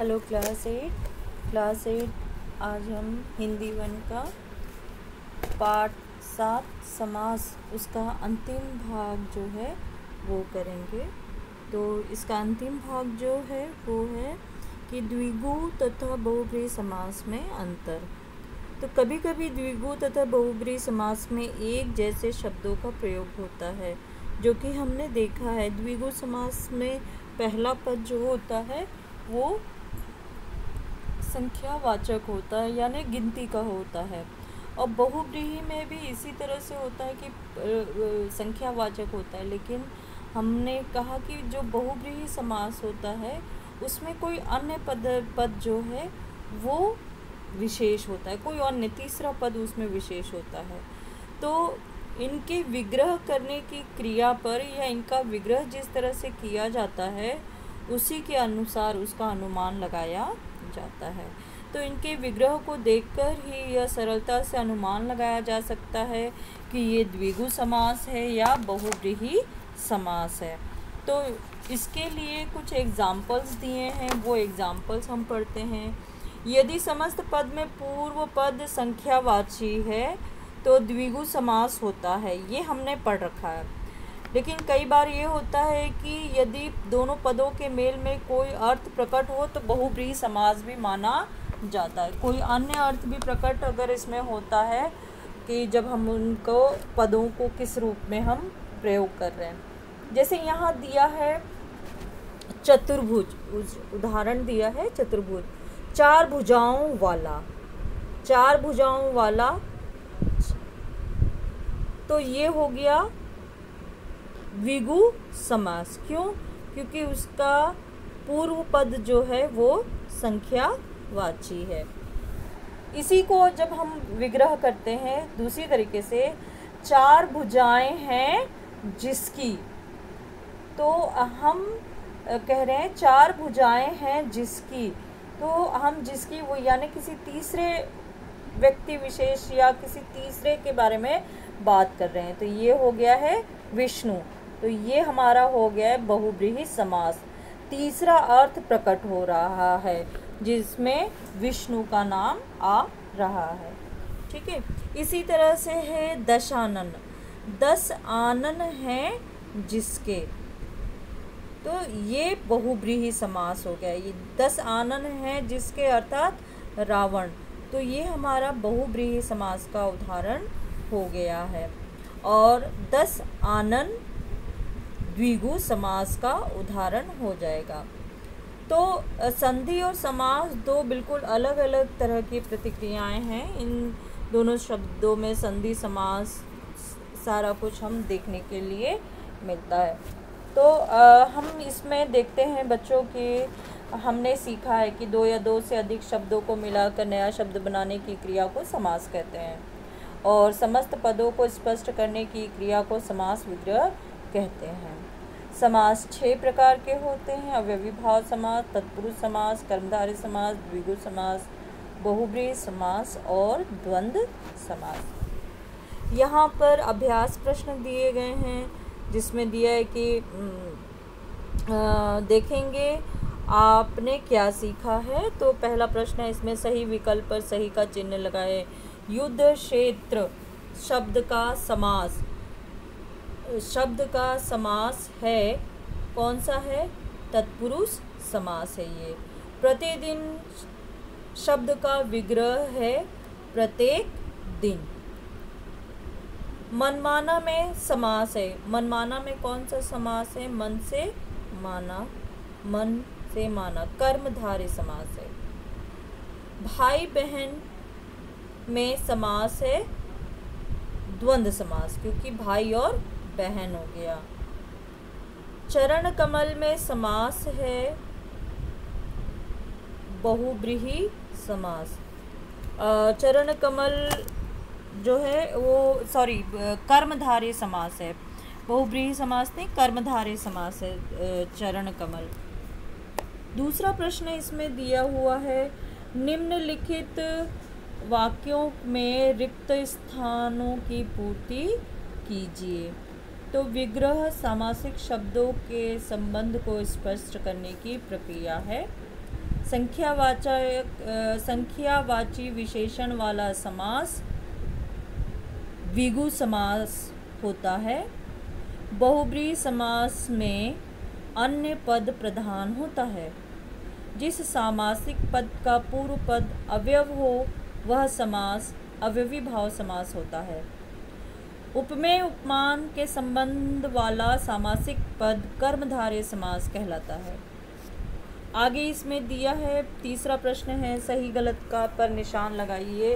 Hello class 8 आज हम हिंदी 1 का पार्ट 7 समास उसका अंतिम भाग जो है वो करेंगे। तो इसका अंतिम भाग जो है वो है कि द्विगु तथा बहुब्रीहि समास में अंतर। तो कभी कभी द्विगु तथा बहुब्रीहि समास में एक जैसे शब्दों का प्रयोग होता है, जो कि हमने देखा है। द्विगु समास में पहला पद जो होता है वो संख्यावाचक होता है, यानी गिनती का होता है। और बहुब्रीहि में भी इसी तरह से होता है कि संख्यावाचक होता है, लेकिन हमने कहा कि जो बहुब्रीहि समास होता है उसमें कोई अन्य पद जो है वो विशेष होता है, कोई अन्य तीसरा पद उसमें विशेष होता है। तो इनके विग्रह करने की क्रिया पर या इनका विग्रह जिस तरह से किया जाता है उसी के अनुसार उसका अनुमान लगाया जाता है। तो इनके विग्रह को देखकर ही यह सरलता से अनुमान लगाया जा सकता है कि ये द्विगु समास है या बहुब्रीहि समास है। तो इसके लिए कुछ एग्जाम्पल्स दिए हैं, वो एग्जाम्पल्स हम पढ़ते हैं। यदि समस्त पद में पूर्व पद संख्यावाची है तो द्विगु समास होता है, ये हमने पढ़ रखा है। लेकिन कई बार ये होता है कि यदि दोनों पदों के मेल में कोई अर्थ प्रकट हो तो बहुब्रीहि समास भी माना जाता है। कोई अन्य अर्थ भी प्रकट अगर इसमें होता है कि जब हम उनको पदों को किस रूप में हम प्रयोग कर रहे हैं। जैसे यहाँ दिया है चतुर्भुज, उदाहरण दिया है चतुर्भुज, चार भुजाओं वाला, चार भुजाओं वाला। तो ये हो गया द्विगु समास। क्यों? क्योंकि उसका पूर्व पद जो है वो संख्यावाची है। इसी को जब हम विग्रह करते हैं दूसरी तरीके से, चार भुजाएं हैं जिसकी, तो हम कह रहे हैं चार भुजाएं हैं जिसकी, तो हम जिसकी वो यानी किसी तीसरे व्यक्ति विशेष या किसी तीसरे के बारे में बात कर रहे हैं। तो ये हो गया है विष्णु, तो ये हमारा हो गया है बहुब्रीहि समास। तीसरा अर्थ प्रकट हो रहा है जिसमें विष्णु का नाम आ रहा है। ठीक है। इसी तरह से है दशानन, 10 आनन हैं जिसके, तो ये बहुब्रीहि समास हो गया। ये 10 आनन हैं जिसके अर्थात रावण, तो ये हमारा बहुब्रीहि समास का उदाहरण हो गया है। और 10 आनन द्विगु समास का उदाहरण हो जाएगा। तो संधि और समास दो बिल्कुल अलग अलग तरह की प्रतिक्रियाएं हैं। इन दोनों शब्दों में संधि समास सारा कुछ हम देखने के लिए मिलता है। तो हम इसमें देखते हैं बच्चों कि हमने सीखा है कि दो या दो से अधिक शब्दों को मिलाकर नया शब्द बनाने की क्रिया को समास कहते हैं, और समस्त पदों को स्पष्ट करने की क्रिया को समास विग्रह कहते हैं। समास 6 प्रकार के होते हैं: अव्ययी भाव समास, तत्पुरुष समास, कर्मधारय समास, द्विगु समास, बहुब्रीहि समास और द्वंद्व समास। यहाँ पर अभ्यास प्रश्न दिए गए हैं, जिसमें दिया है कि देखेंगे आपने क्या सीखा है। तो पहला प्रश्न है, इसमें सही विकल्प पर सही का चिन्ह लगाए। युद्ध क्षेत्र शब्द का समास, शब्द का समास है, कौन सा है? तत्पुरुष समास है ये। प्रतिदिन शब्द का विग्रह है प्रत्येक दिन। मनमाना में समास है, मनमाना में कौन सा समास है? मन से माना, मन से माना, कर्मधारय समास है। भाई बहन में समास है द्वंद्व समास, क्योंकि भाई और बहन हो गया। चरण कमल में समास है बहुब्रीहि समास। चरण कमल जो है वो कर्मधारय समास है, बहुब्रीहि समास नहीं, कर्मधारय समास है चरण कमल। दूसरा प्रश्न इसमें दिया हुआ है, निम्नलिखित वाक्यों में रिक्त स्थानों की पूर्ति कीजिए। तो विग्रह सामासिक शब्दों के संबंध को स्पष्ट करने की प्रक्रिया है। संख्यावाची विशेषण वाला समास द्विगु समास होता है। बहुब्रीहि समास में अन्य पद प्रधान होता है। जिस सामासिक पद का पूर्व पद अवयव हो वह समास अवयवी भाव समास होता है। उपमेय उपमान के संबंध वाला सामासिक पद कर्मधारय समास कहलाता है। आगे इसमें दिया है, तीसरा प्रश्न है, सही गलत का पर निशान लगाइए।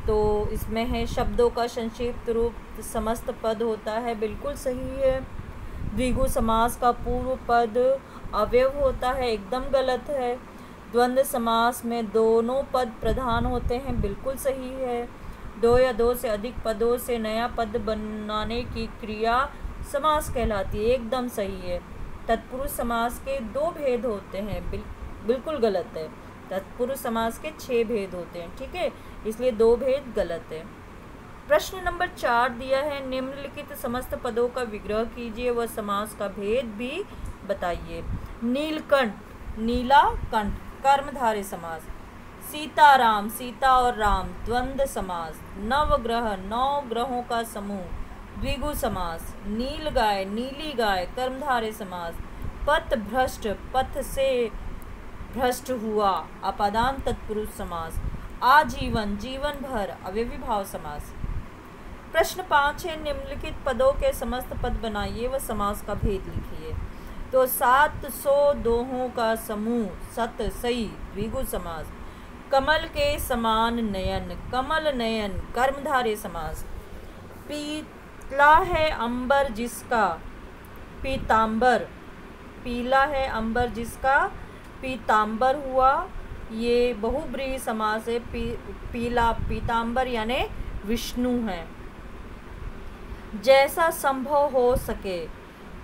तो इसमें है शब्दों का संक्षिप्त रूप समस्त पद होता है, बिल्कुल सही है। द्विगु समास का पूर्व पद अवयव होता है, एकदम गलत है। द्वंद्व समास में दोनों पद प्रधान होते हैं, बिल्कुल सही है। दो या दो से अधिक पदों से नया पद बनाने की क्रिया समास कहलाती है, एकदम सही है। तत्पुरुष समास के 2 भेद होते हैं, बिल्कुल गलत है। तत्पुरुष समास के 6 भेद होते हैं, ठीक है, इसलिए 2 भेद गलत है। प्रश्न नंबर 4 दिया है, निम्नलिखित समस्त पदों का विग्रह कीजिए व समास का भेद भी बताइए। नीलकंठ, नीला कंठ, कर्मधारय समास। सीताराम, सीता और राम, द्वंद्व समास। नवग्रह, 9 ग्रहों का समूह, द्विगु समास। नीलगाय, नीली गाय, कर्मधारय समास। पथ भ्रष्ट, पथ से भ्रष्ट हुआ, अपादान तत्पुरुष समास। आजीवन, जीवन भर, अवयवी भाव समास। प्रश्न 5 है, निम्नलिखित पदों के समस्त पद बनाइए व समास का भेद लिखिए। तो 700 दोहों का समूह, सत सई, द्विगु समास। कमल के समान नयन, कमल नयन, कर्मधारय समास। पीला है अंबर जिसका, पीतांबर, पीला है अंबर जिसका पीतांबर हुआ, ये बहुब्रीहि समास है। पीला, पीतांबर यानी विष्णु है। जैसा संभव हो सके,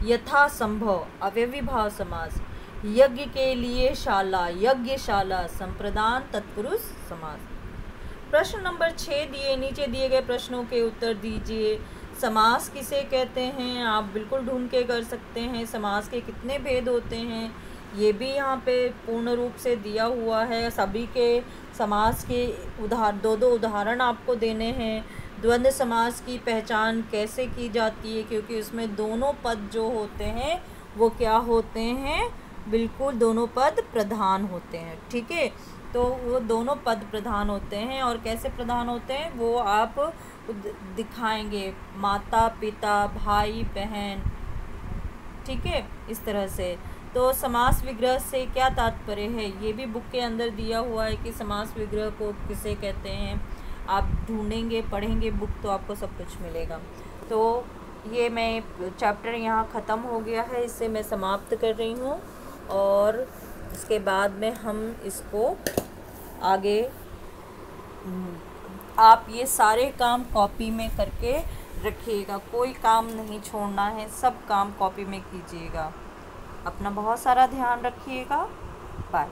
यथा संभव, अवयवी भाव समास। यज्ञ के लिए शाला, यज्ञशाला, संप्रदान तत्पुरुष समास। प्रश्न नंबर 6 दिए, नीचे दिए गए प्रश्नों के उत्तर दीजिए। समास किसे कहते हैं, आप बिल्कुल ढूंढ के कर सकते हैं। समास के कितने भेद होते हैं, ये भी यहाँ पे पूर्ण रूप से दिया हुआ है। सभी के समास के दो उदाहरण आपको देने हैं। द्वंद्व समास की पहचान कैसे की जाती है, क्योंकि उसमें दोनों पद जो होते हैं वो क्या होते हैं, बिल्कुल दोनों पद प्रधान होते हैं, ठीक है। तो वो दोनों पद प्रधान होते हैं, और कैसे प्रधान होते हैं वो आप दिखाएंगे। माता पिता, भाई बहन, ठीक है, इस तरह से। तो समास विग्रह से क्या तात्पर्य है, ये भी बुक के अंदर दिया हुआ है कि समास विग्रह को किसे कहते हैं। आप ढूंढेंगे, पढ़ेंगे बुक, तो आपको सब कुछ मिलेगा। तो ये मैं चैप्टर यहाँ ख़त्म हो गया है, इससे मैं समाप्त कर रही हूँ, और इसके बाद में हम इसको आगे, आप ये सारे काम कॉपी में करके रखिएगा, कोई काम नहीं छोड़ना है, सब काम कॉपी में कीजिएगा। अपना बहुत सारा ध्यान रखिएगा। बाय।